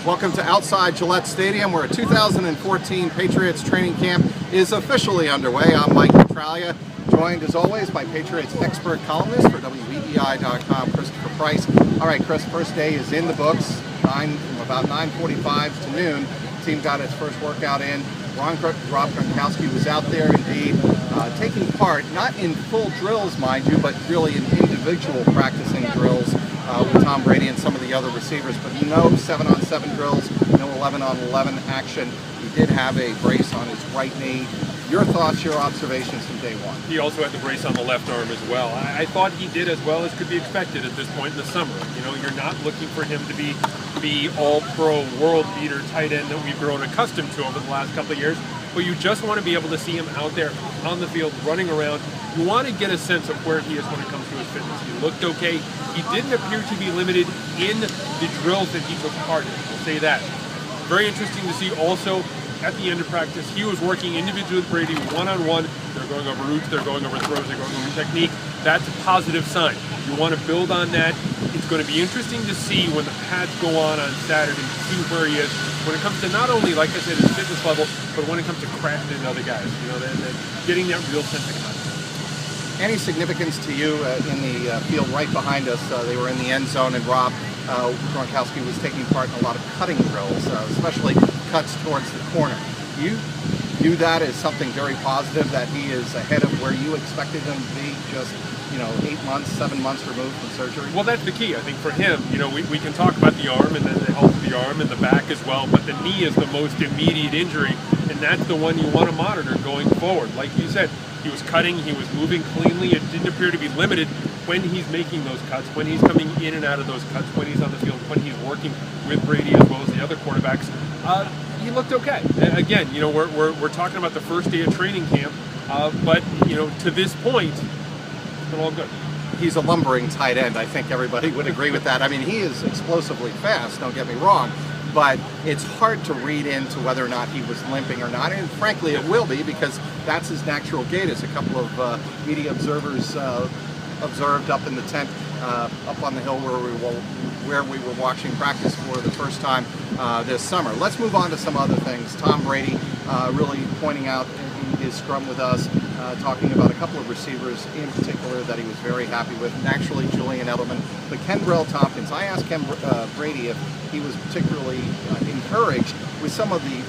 Welcome to outside Gillette Stadium, where a 2014 Patriots training camp is officially underway. I'm Mike Petraglia, joined as always by Patriots expert columnist for WEEI.com, Christopher Price. All right, Chris, first day is in the books, from about 9:45 to noon. The team got its first workout in. Rob Gronkowski was out there indeed, taking part, not in full drills, mind you, but really in individual practicing drills with Tom Brady and some of the other receivers, but no 7-on-7 drills, no 11-on-11 action. He did have a brace on his right knee. Your thoughts, your observations from day one? He also had the brace on the left arm as well. I thought he did as well as could be expected at this point in the summer. You know, you're not looking for him to be all-pro, world-beater tight end that we've grown accustomed to over the last couple of years, but you just want to be able to see him out there on the field, running around. You want to get a sense of where he is when it comes to his fitness. He looked okay. He didn't appear to be limited in the drills that he took part in. We'll say that. Very interesting to see also at the end of practice, he was working individually with Brady, one-on-one. They're going over routes, they're going over throws, they're going over technique. That's a positive sign. You want to build on that. It's going to be interesting to see when the pads go on Saturday, see where he is when it comes to not only, like I said, his fitness level, but when it comes to crafting other guys. You know, getting that real sense of contact. Any significance to you in the field right behind us? They were in the end zone, and Rob Gronkowski was taking part in a lot of cutting drills, especially cuts towards the corner. You view that as something very positive, that he is ahead of where you expected him to be, just 8 months, 7 months removed from surgery? Well, that's the key. I think for him, we can talk about the arm and then the health of the arm and the back as well, but the knee is the most immediate injury, and that's the one you want to monitor going forward. Like you said, he was cutting, he was moving cleanly. It didn't appear to be limited when he's making those cuts, when he's coming in and out of those cuts, when he's on the field, when he's working with Brady as well as the other quarterbacks. He looked okay. Again, we're talking about the first day of training camp, but to this point, it's been all good. He's a lumbering tight end. I think everybody would agree with that. I mean, he is explosively fast, don't get me wrong, but it's hard to read into whether or not he was limping or not, and frankly it will be, because that's his natural gait, as a couple of media observers observed up in the tent up on the hill where we were watching practice for the first time this summer. Let's move on to some other things. Tom Brady really pointing out in his scrum with us, talking about a couple of receivers in particular that he was very happy with, naturally Julian Edelman, but Kenbrell Tompkins. I asked Brady if he was particularly encouraged with some of the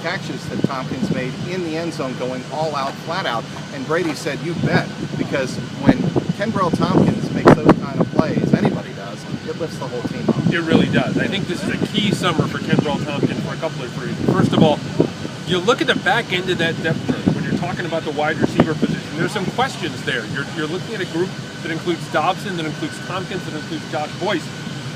catches that Tompkins made in the end zone, going all out, flat out, and Brady said, "You bet," because when Kenbrell Tompkins makes those kind of plays, anybody does, it lifts the whole team up. It really does. I think this is a key summer for Kenbrell Tompkins for a couple of reasons. First of all, you look at the back end of that depth chart when you're talking about the wide receiver position. There's some questions there. You're looking at a group that includes Dobson, that includes Tompkins, that includes Josh Boyce.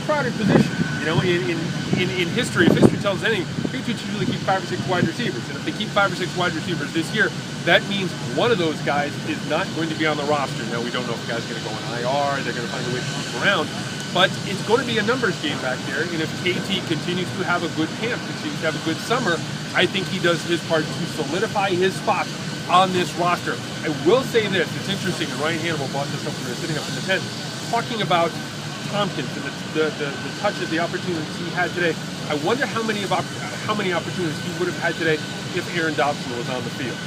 Crowded position. In history, if history tells anything, Patriots usually keep 5 or 6 wide receivers, and if they keep 5 or 6 wide receivers this year, that means one of those guys is not going to be on the roster. Now, we don't know if the guy's going to go on IR, they're going to find a way to keep him around, but it's going to be a numbers game back there, and if KT continues to have a good camp, continues to have a good summer, I think he does his part to solidify his spot on this roster. I will say this, it's interesting, and Ryan Hannibal brought this up when we were sitting up in the tent, talking about Tompkins and the touches, the opportunities he had today. I wonder how many opportunities he would have had today if Aaron Dobson was on the field.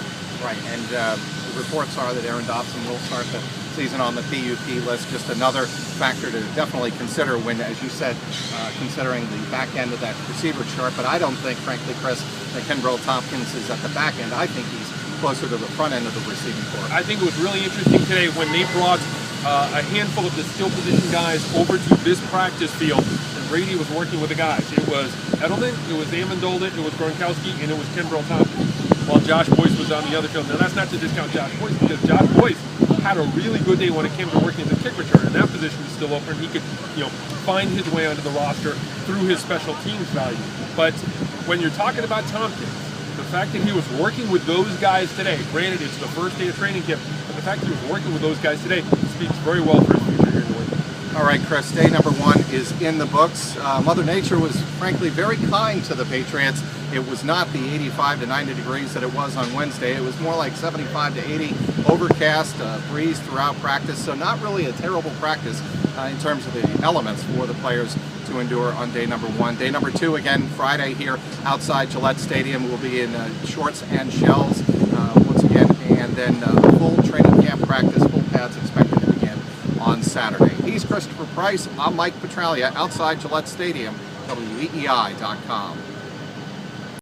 Right, and the reports are that Aaron Dobson will start the season on the PUP list. Just another factor to definitely consider when, as you said, considering the back end of that receiver chart. But I don't think, frankly, Chris, that Kenbrell Tompkins is at the back end. I think he's closer to the front end of the receiving corps. I think it was really interesting today when they brought a handful of the skill position guys over to this practice field, and Brady was working with the guys. It was Edelman, it was Amendola, it was Gronkowski, and it was Kenbrell Tompkins, while Josh Boyce was on the other field. Now, that's not to discount Josh Boyce, because Josh Boyce had a really good day when it came to working as a kick returner, and that position is still open. He could, find his way onto the roster through his special teams value. But when you're talking about Tompkins, the fact that he was working with those guys today, granted it's the first day of training camp, but the fact that he was working with those guys today speaks very well for his future here in the league. All right, Chris, day number 1 is in the books. Mother Nature was, frankly, very kind to the Patriots. It was not the 85 to 90 degrees that it was on Wednesday. It was more like 75 to 80, overcast, breeze throughout practice, so not really a terrible practice in terms of the elements for the players to endure on day number 1. Day number 2, again, Friday here outside Gillette Stadium. We'll be in shorts and shells once again, and then full training camp practice, full pads expected to begin on Saturday. He's Christopher Price. I'm Mike Petraglia outside Gillette Stadium, WEEI.com.